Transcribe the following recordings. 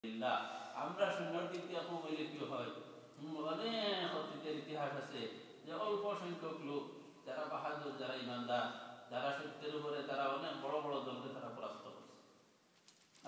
আমরা সৈন্যর দিক দিয়ে কমাইলে কি হয়, অনেক অতীতের ইতিহাস আছে যে অল্প সংখ্যক লোক যারা বাহাদুর, যারা ইমানদার, যারা সত্যের উপরে, তারা অনেক বড় বড় দলকে তারা পরাস্ত করছে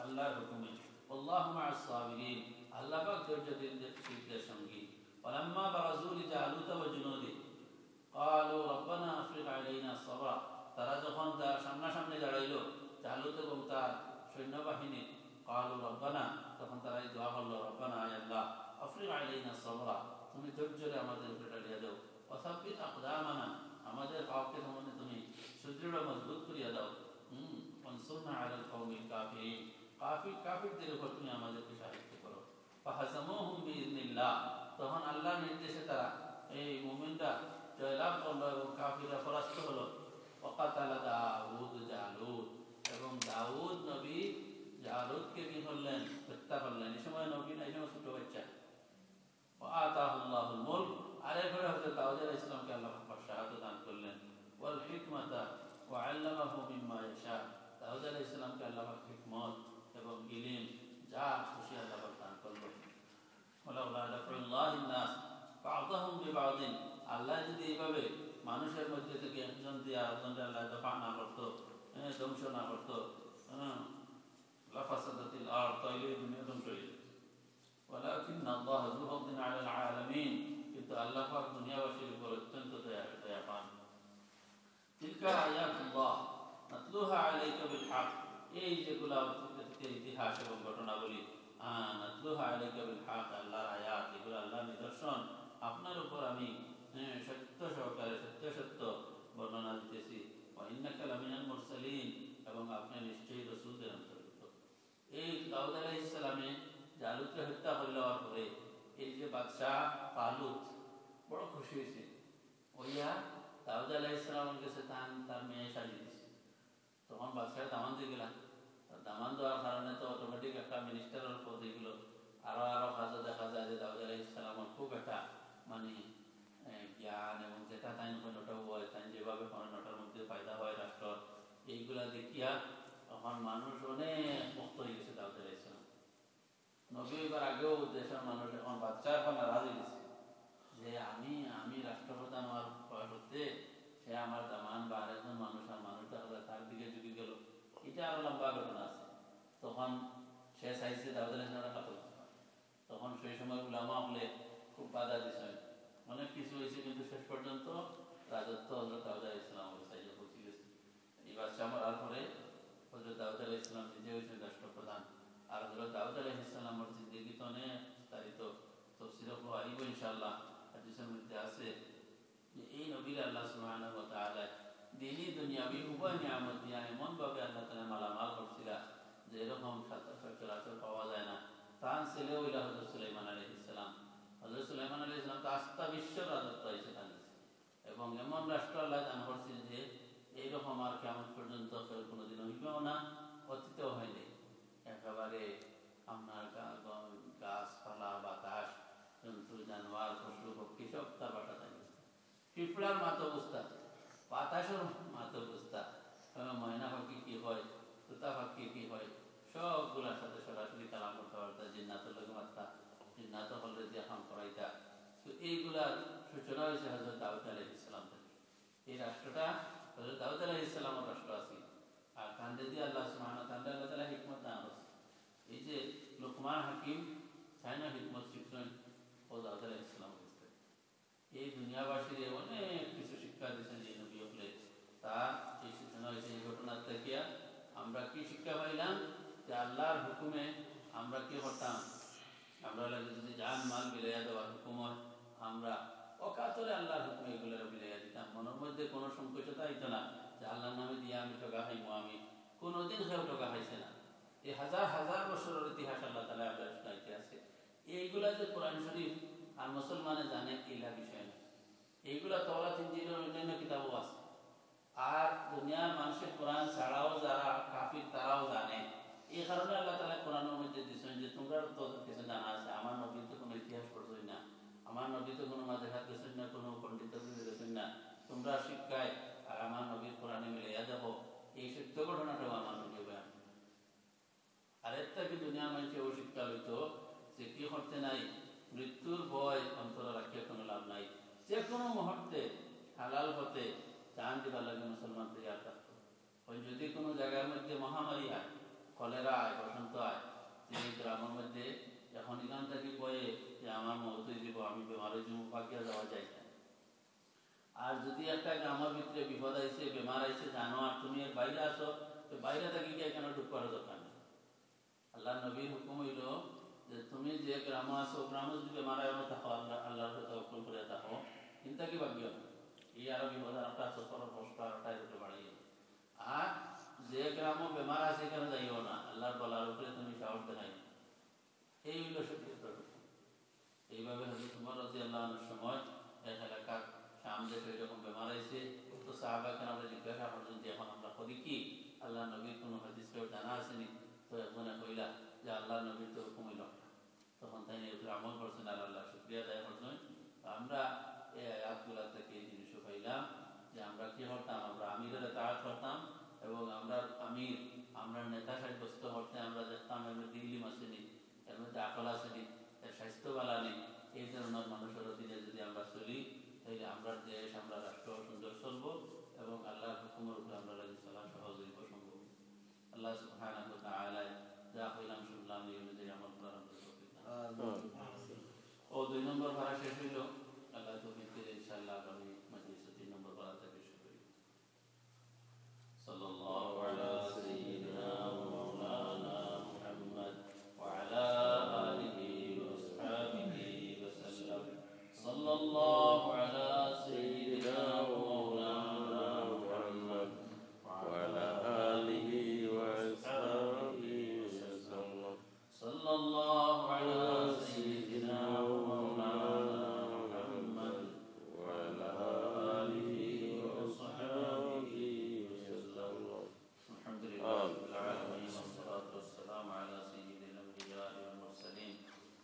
আল্লাহর হুকুমে। আল্লাহু মা'আস সাবিরিন, আল্লাহ পাক ধৈর্যশীলদের সঙ্গী। ওয়ালাম্মা বারাজু লিজালুত ওয়া জুনুদি ক্বালু রব্বানা আফরিগ আলাইনা সাবরা, তারা যখন তার সামনাসামনি দাঁড়াইল জালুত এবং তার সৈন্যবাহিনী, ক্বালু রব্বানা, তখন তারা এই দোয়া করল, রব্বানা আয় আল্লাহ আফরিগ আলাইনা সাবরা, তুমি ধৈর্যরে আমাদের উপরে ঢালিয়া দাও, ওয়া সাব্বিত আকদামানা, আমাদের পাওকে তুমি সুদৃঢ় মজবুত করিয়া দাও, ওয়ানসুরনা আলাল কওমিল কাফিরিন, কাফিরদের উপর তুমি আমাদেরকে সাহায্য করো। ফাহাজামুহুম বিইذنিল্লাহ, তখন আল্লাহর নির্দেশে তারা এই মুমিনরা জয়লাভ করলো এবং কাফিররা পরাস্ত হলো। ওয়াকাতালা দাউদ জালুত, এবং দাউদ নবী জালুতকে কি করলেন? হত্যা করলেন। এই সময় নবী না, এই সময় ছোট বাচ্চা। আতাহুল্লাহুল মুলক, আর এরপরে হযরত দাউদ আলাইহিস সালামকে আল্লাহ পাক শাহাদাত দান করলেন। ওয়াল হিকমাতা ওয়া আল্লামাহু মিম্মা ইয়াশা, দাউদ আলাইহিস সালামকে আল্লাহ পাক হিকমত এবং ইলম যা খুশি আল্লাহ পাক দান করলেন। ওয়ালাউলা দাফউল্লাহিন নাস বা'দাহুম বিবা'দিন, আল্লাহ যদি এইভাবে মানুষের মধ্যে থেকে একজন দিয়ে আরেকজনকে আল্লাহ দফা না করতো, ধ্বংস না করতো, লাফাসাদাতিল আরদ, তাইলে দুনিয়া ধ্বংস হয়ে যেত। ওয়ালাকিন্নাল্লাহ যু ফাদলিন আলাল আলামিন, কিন্তু আল্লাহ পাক দুনিয়াবাসীর উপর অত্যন্ত দয়াবান। তিলকা আয়াতুল্লাহ নাতলুহা আলাইকা বিল হক, এই যেগুলা অতীতের ইতিহাস এবং ঘটনাবলী, নাতলুহা আলাইকা বিল হক, আল্লাহর আয়াত, এগুলো আল্লাহর নিদর্শন, আপনার উপর আমি সত্য সহকারে সত্য বর্ণনা দিতেছি। ওয়া ইন্নাকা লামিনাল মুরসালিন, এবং আপনি নিশ্চয়ই রাসূলদের অন্তর্ভুক্ত। এই দাউদ আলাইহিস সালামে জালুতকে হত্যা করে দেওয়ার পরে এই যে বাদশাহ তালুত বড় খুশি হয়েছে, ওইয়া দাউদ আলাইহিস সালামের কাছে তার মেয়ে সাজিয়ে দিয়েছে। তখন বাদশাহ দামান দিয়ে গেলাম, দামান দেওয়ার কারণে তো অটোমেটিক একটা মিনিস্টারের পদ এগুলো আরো কাজে দেখা যায় যে দাউদ আলাইহিস সালামের খুব একটা মানে জ্ঞান, এবং যেটা তাই নটা হয়, তাই যেভাবে নটার মধ্যে ফায়দা হয় রাষ্ট্র, এইগুলা দেখিয়া এখন মানুষ অনেক মুক্ত হয়ে গেছে দাউদ আলাইহিস সালাম। নবী এবার আগেও দেশের মানুষ এখন বাচ্চা এখন নারাজ হয়ে গেছে যে আমি রাষ্ট্রপ্রধান হওয়ার করতে সে আমার দামান বা আরেকজন মানুষ আর মানুষটা তার দিকে ঝুঁকে গেল, এটা আরো লম্বা ঘটনা আছে। তখন সে চাইছে দাউদ আলাইহিস সালামের কাতল, তখন সেই সময় উলামা হলে খুব বাধা দিছে, অনেক কিছু হয়েছে, কিন্তু শেষ পর্যন্ত রাজত্ব হযরত দাউদ আলাইহিস সালামের সাইজে পৌঁছে গেছে। এই বাদশা মরার পরে হযরত দাউদ আলাইহিস সালাম নিজে হয়েছেন রাষ্ট্রপ্রধান। আর হযরত দাউদ আলাইহিস সালামের জিন্দেগি তো অনেক বিস্তারিত, তাফসীরে আইব ইনশাআল্লাহ, হাদিসের মধ্যে আছে যে এই নবীর আল্লাহ সুবহানাহু ওয়া তাআলা দ্বীনি দুনিয়াবি উভয় নিয়ামত দিয়া এমন ভাবে আল্লাহ তাআলা মালামাল করছিলেন যে এরকম সচরাচর পাওয়া যায় না। তার ছেলে হইল হযরত সুলাইমান আলাইহিস সালাম। হযরত সুলাইমান আলাইহিস সালাম তো আস্থা বিশ্বের রাজত্ব হয়েছে তাদের, এবং এমন রাষ্ট্র আল্লাহ দান করছেন যে এইরকম আর কিয়ামত পর্যন্ত কোনোদিন হইবেও না, অতীতেও হয়নি। একেবারে আপনার গাছপালা, বাতাস, জন্তু জানোয়ার, পশু পক্ষী সব তার বাটা থাকবে। পিঁপড়ার মাত অবস্থা, বাতাসের মাত অবস্থা, ময়না পাখি কি হয়, তোতা পাখি কি হয়, সবগুলার সাথে সরাসরি কালাম করতে পারতা, জিন্নাতের লোক মাত্রা, জিন্নাত হলে দিয়ে কাম করাইতা। তো এইগুলার সূচনা হয়েছে হযরত দাউদ আলাইহিস সালাম থেকে। এই রাষ্ট্রটা হযরত দাউদ আলাইহিস সালামের রাষ্ট্র আছে। আর কান্দে দিয়ে আল্লাহ সুবহানাহু ওয়া তাআলা হিকমত দান করছে। এই যে লোকমান হাকিম চায়না হিকমত শিখছেন ও দাউদ আলাইহিস সালাম কাছে, এই দুনিয়াবাসীর অনেক কিছু শিক্ষা দিয়েছেন এই নবী হলে, তার এই সূচনা হয়েছে এই ঘটনার থেকে। আমরা কি শিক্ষা পাইলাম? যে আল্লাহর হুকুমে আমরা কি করতাম, আমরা লাগে যদি জান মাল বিলাইয়া দেওয়ার হুকুম হয়, আমরা অকাতরে আল্লাহর হুকুমে এগুলো বিলাইয়া দিতাম। মনের মধ্যে কোনো সংকোচতা হইতো না যে আল্লাহর নামে দিয়ে আমি টাকা খাইমো, আমি কোনোদিন কেউ টাকা খাইছে না। এই হাজার হাজার বছরের ইতিহাস আল্লাহ তাআলা আপনার আছে। এইগুলা যে কোরআন শরীফ আর মুসলমানে জানে এইলা বিষয় না, এইগুলা তওরাত ইনজিলের অন্যান্য কিতাবও আছে। আর দুনিয়ার মানুষের কোরআন ছাড়াও যারা কাফির তারাও জানে। এই কারণে আল্লাহ তাআলা কোরআনের মধ্যে দিয়েছেন যে তোমরা তো কিছু জানা আছে, আমার নবীর তো কোনো ইতিহাস পড়ছই না, আমার নবী তো কোনো মাযহাব গেছেন না, কোনো পণ্ডিত গেছেন না, তোমরা শিক্ষায় আর আমার নবীর কোরআনে মিলাইয়া দেখো, এই সত্য ঘটনাটাও আমার নবী বয়ান। আরেকটা কি দুনিয়ার মানুষে ও শিক্ষা লইতো কোনো মুহূর্তে হালাল হতে জান দিবার লাগে মুসলমান তৈরি থাকতো। ওই যদি কোনো জায়গার মধ্যে মহামারী হয়, কলেরা আয়, বসন্ত আয়, যে গ্রামের মধ্যে এখন এখান থেকে বয়ে যে আমার মত দিব, আমি বেমারের জন্য পাকিয়া যাওয়া যায় না। আর যদি একটা গ্রামের ভিতরে বিপদ আইছে, বেমার আইছে, জানো আর তুমি এর বাইরে আসো, তো বাইরে থাকি এখানে ঢুকার দরকার নেই। আল্লাহ নবীর হুকুম হইল যে তুমি যে গ্রামে আসো, গ্রামে যদি বেমার আয় থাকো, আল্লাহর কথা হুকুম করে থাকো, চিন্তা কি ভাবিও না। এই আরো বিপদ আরটা সফর কষ্ট আরটাই হতে বাড়িয়ে। আর যে গ্রামে বেমার আছে এখানে যাইও না, আল্লাহর বলার উপরে তুমি সাহস দেখাই। এই হইল শরীয়তের হুকুম। এইভাবে হযরত ওমর রাদিয়াল্লাহু আনহুর সময় এক এলাকার শাম দেশে এরকম বেমার আইছে, তো সাহাবাকে আমরা জিজ্ঞাসা করলেন যে এখন আমরা করি কি, আল্লাহ নবীর কোনো হাদিস কেউ জানা আসেনি? তো একজনে কইলা যে আল্লাহ নবীর তো হুকুম হইল। তখন তাই এগুলো আমল করছেন আর আল্লাহ শুকরিয়া আদায় করছেন। আমরা এই আয়াতগুলা থেকে এই জিনিসও পাইলাম যে আমরা কি করতাম, আমরা আমিরের তাআত করতাম এবং আমরা আমির, আমরা নেতা সাব্যস্ত করতে আমরা দেখতাম এর মধ্যে ইলম আসেনি, এর মধ্যে আকল আসেনি, এর স্বাস্থ্য বালা নেই। এই ধরনের মানুষের অধীনে যদি আমরা চলি, তাহলে আমরা দেশ, আমরা রাষ্ট্র সুন্দর চলবো এবং আল্লাহর হুকুমের উপরে আমরা রাজি চলা সহজ হইব, সম্ভব। আল্লাহ সুবহানাহু ওয়া তাআলা যা হইলাম শুনলাম এই অনুযায়ী আমল করার আমাদের তৌফিক দান। ও 2 নম্বর ভাড়া শেষ হইল। আল্লাহ তৌফিক দিলে ইনশাআল্লাহ আগামী মজলিসে 3 নম্বর ভাড়া থেকে শুরু করি। সাল্লাল্লাহু আলা সাইয়্যিদিনা ওয়া মাওলানা মুহাম্মদ ওয়া আলা আলিহি ওয়া আসহাবিহি ওয়া সাল্লাম। সাল্লাল্লাহু আলা সাইয়্যিদিনা ওয়া মাওলানা মুহাম্মদ ওয়া আলা আলিহি ওয়া আসহাবিহি ওয়া সাল্লাম। সাল্লাল্লাহু আলা সাইয়্যিদিনা ওয়া মাওলানা মুহাম্মদ ওয়া আলা আলিহি ওয়া আসহাবিহি ওয়া সাল্লাম। আলহামদুলিল্লাহি রাব্বিল আলামিন ওয়াসসালাতু ওয়াসসালামু আলা সাইয়্যিদিল আমবিয়া'i ওয়াল মুরসালিন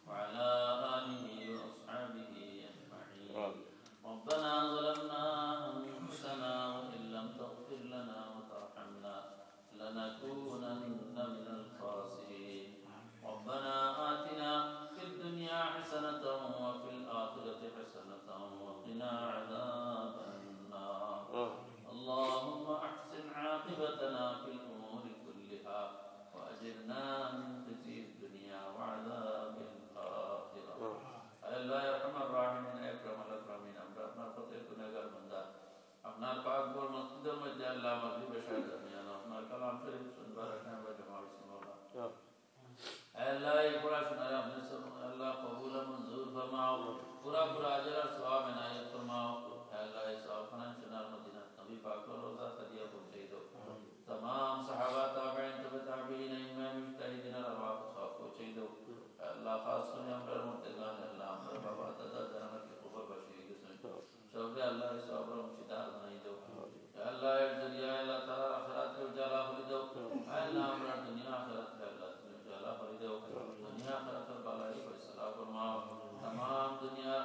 ওয়া আলা আলিহি ওয়া আসহাবিহি আজমাইন। ربنا ظلمنا أنفسنا وإن لم تغفر لنا وترحمنا لنكونن من الخاسرين. ربنا آتنا في الدنيا حسنة وفي الآخرة حسنة وقنا عذاب النار. اللهم أحسن عاقبتنا في الأمور كلها وأجرنا من خزي الدنيا وعذاب الآخرة. الله يرحم الراحمين أكرم الأكرمين. আমরা আপনার প্রত্যেক গুনাহগার বান্দা, আপনার পাক বর মসজিদের মধ্যে আল্লাহ মাগরিব এশার দরমিয়ান আপনার কালাম শরীফ শুনবার আশা আমরা জমা হইছি মাওলা। আল্লাহ এই পড়াশোনায় আপনি আল্লাহ কবুল মঞ্জুর ফরমাও, পুরা পুরা আজর আর সওয়াব ইনায়াত ফরমাও। আল্লাহ এই সওয়াব খানান শোনার মদিনা নবী পাক রওজা সাদিয়া পৌঁছে দাও। तमाम सहाबा ताबईन तबे ताबईन इमाम मुजतहिदीन रवा सওয়াব পৌঁছে দাও। আল্লাহ খাস করে আমরা মুর্তজান আল্লাহ আমরা বাবা দাদা জানাতে কবর বসিয়ে গেছেন, সবে আল্লাহ এই সওয়াব মুশিদার বানাই দাও। আল্লাহ এর জরিয়া আল্লাহ তাআলা আখিরাতে উজালা করে দাও। আল্লাহ আমরা দুনিয়া আখিরাতে আল্লাহ তুমি উজালা করে দাও। দুনিয়া আখিরাতের বালাই ফয়সালা ফরমাও। तमाम दुनिया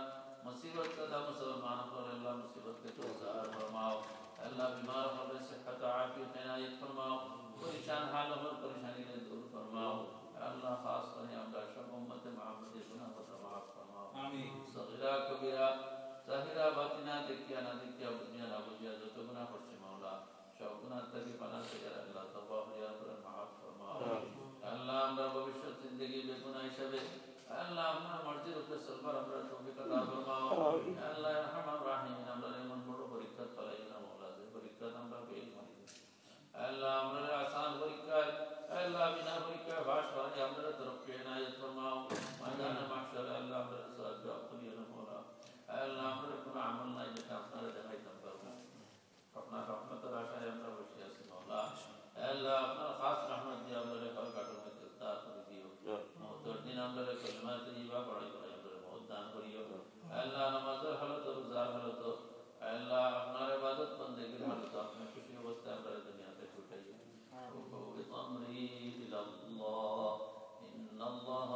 मुसीबत का मुसलमान पर अल्लाह मुसीबत के गुजार फरमाओ। अल्लाह बीमार पर सेहत आफियत इनायत फरमाओ। परेशान हाल और परेशानी को दूर फरमाओ। अल्लाह खास कर हमरा सब उम्मत मोहम्मद गुनाह को माफ फरमाओ। आमीन। सगीरा कबीरा जाहिरा बातिना देखिया ना देखिया बुझिया ना बुझिया जो तो गुनाह करছে मौला सब गुनाह থেকে পানা থেকে আল্লাহ তওবা করিয়া করে maaf ফরমাও। আল্লাহ আমরা ভবিষ্যৎ জিন্দেগি বেগুনাহ হিসাবে আল্লাহ আপনার মর্জির উপরে চলবার আমরা তৌফিক আতা ফরমাও। আল্লাহ রহমান রহিম আমরা এমন বড় পরীক্ষা ফলাই না মওলা, যে পরীক্ষা আমরা ফেল করি। আল্লাহ আমরা আসান পরীক্ষা আল্লাহ বিনা পরীক্ষা ভাষ করে আমরা তরফ ইনায়াত ফরমাও। ময়দানে মাহশর আল্লাহ আমরা সওয়াব করিও না মওলা। আল্লাহ আমরা কোনো আমল নাই যেটা আপনারা দেখাইতাম পারবো, আপনার রহমতের আশায় আমরা বসে আছি মওলা। আল্লাহ আপনার খাস রহমত দিয়ে আমরা কল কাটো মধ্যে দান করে দিও। মওতের দিন আমরা কলমা তৈয়বা পড়াই করে আমরা মওত দান করিও। আল্লাহ নামাজের হালত রোজার হালত আল্লাহ আপনার ইবাদত বন্দেগীর হালত আপনার খুশি অবস্থায় আমরা দুনিয়াতে ছুটাই। ও বিতামরি ইলাল্লাহ ইন্নাল্লাহ